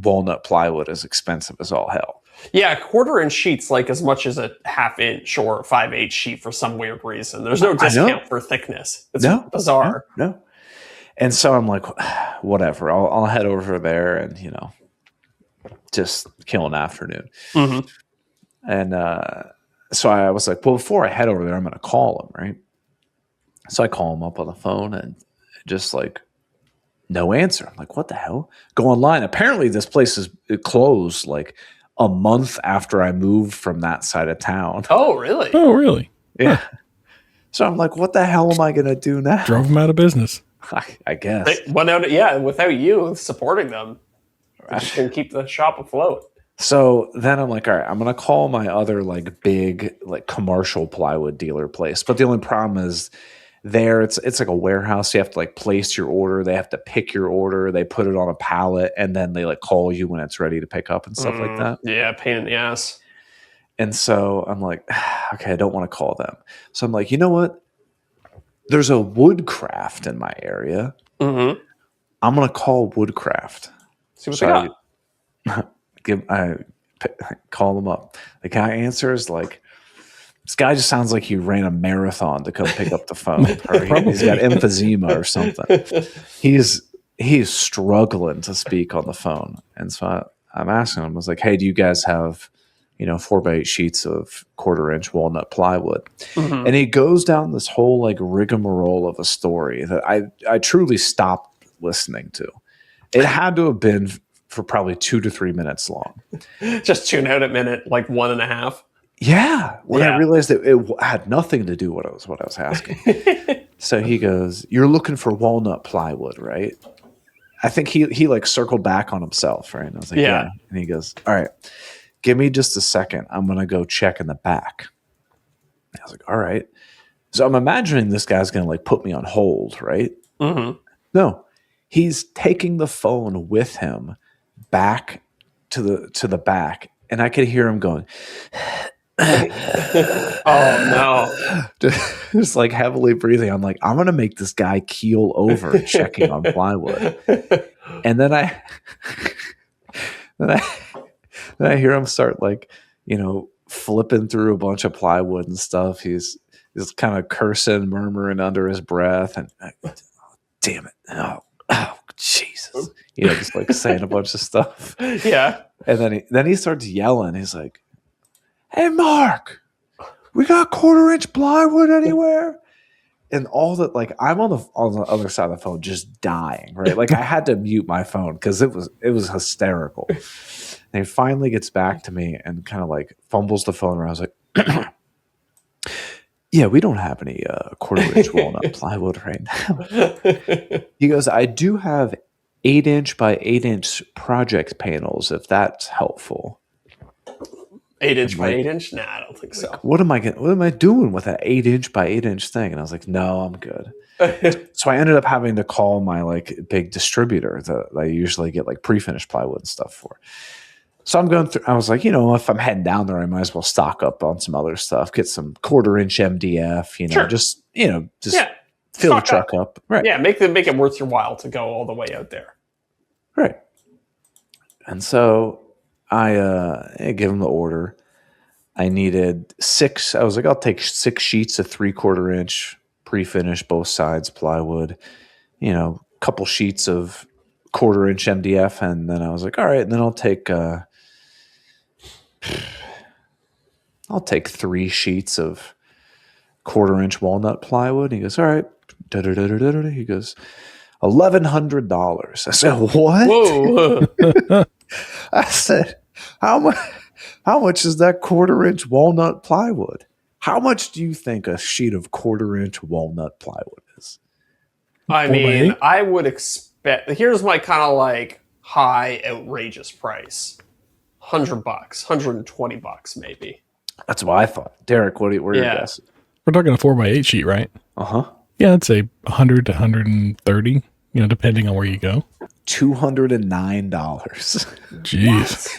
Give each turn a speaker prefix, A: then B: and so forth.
A: walnut plywood is expensive as all hell.
B: Yeah, 1/4-inch sheets like as much as a 1/2 inch or 5/8 sheet for some weird reason. There's no discount for thickness. It's bizarre.
A: No. And so I'm like, whatever. I'll head over there and just kill an afternoon.
B: Mm-hmm.
A: And so I was like, well, before I head over there, I'm going to call him, right? So I call him up on the phone and just like no answer. I'm like, what the hell? Go online. Apparently, this place is closed like a month after I moved from that side of town.
B: Oh, really?
C: Oh, really?
A: Yeah. So I'm like, what the hell am I going to do now?
C: Drove them out of business.
A: I guess.
B: They went out, without you supporting them, they just can keep the shop afloat.
A: So then I'm like, all right, I'm going to call my other like big like commercial plywood dealer place. But the only problem is there it's like a warehouse. You have to like place your order. They have to pick your order. They put it on a pallet and then they like call you when it's ready to pick up and stuff like that.
B: Yeah, pain in the ass.
A: And so I'm like, okay, I don't want to call them. So I'm like, you know what? There's a Woodcraft in my area.
B: Mm-hmm.
A: I'm going to call Woodcraft.
B: See what they got.
A: I call them up. The guy answers like, this guy just sounds like he ran a marathon to come pick up the phone. Or he's got emphysema or something. He's struggling to speak on the phone. And so I'm asking him, I was like, hey, do you guys have 4x8 sheets of 1/4-inch walnut plywood?
B: Mm-hmm.
A: And he goes down this whole like rigmarole of a story that I truly stopped listening to. It had to have been for probably 2 to 3 minutes long.
B: Just tune out at minute like 1.5.
A: Yeah. When I realized that it had nothing to do with what I was asking. So he goes, you're looking for walnut plywood, right? I think he like circled back on himself, right? And I was like, yeah. And he goes, all right, give me just a second. I'm going to go check in the back. I was like, all right. So I'm imagining this guy's going to like put me on hold, right?
B: Mm-hmm.
A: No, he's taking the phone with him back to the back. And I could hear him going,
B: oh no.
A: Just like heavily breathing. I'm like, I'm going to make this guy keel over checking on plywood. And then I hear him start like, flipping through a bunch of plywood and stuff. He's kind of cursing, murmuring under his breath. And damn it. Oh, Jesus. Just like saying a bunch of stuff.
B: Yeah.
A: And then he starts yelling. He's like, hey, Mark, we got 1/4-inch plywood anywhere? And all that, like, I'm on the other side of the phone just dying, right? Like, I had to mute my phone because it was hysterical. And he finally gets back to me and kind of like fumbles the phone around. I was like, yeah, we don't have any 1/4-inch walnut plywood right now. He goes, I do have 8-inch by 8-inch project panels, if that's helpful.
B: 8-inch by 8-inch? Nah, I don't think so.
A: Like, what am I doing with an 8-inch by 8-inch thing? And I was like, no, I'm good. So I ended up having to call my like big distributor that I usually get like pre-finished plywood and stuff for. So I'm going through, I was like, if I'm heading down there, I might as well stock up on some other stuff, get some 1/4-inch MDF,
B: sure.
A: just fill the truck up. Right.
B: Yeah, make it worth your while to go all the way out there.
A: Right. And so I give him the order. I needed 6. I was like, I'll take 6 sheets of 3/4-inch pre-finished, both sides plywood, a couple sheets of 1/4-inch MDF. And then I was like, all right. And then I'll take 3 sheets of 1/4-inch walnut plywood. And he goes, all right. He goes, $1,100. I said, what?
B: Whoa.
A: I said, how much is that 1/4-inch walnut plywood? How much do you think a sheet of 1/4-inch walnut plywood is?
B: I mean, I would expect, here's my kind of like high outrageous price. $100, $120 maybe.
A: That's what I thought. Deric, what are you guessing?
C: We're talking a 4x8 sheet, right?
A: Uh-huh.
C: Yeah, I'd say 100 to 130, depending on where you go.
A: $209.
C: Jeez.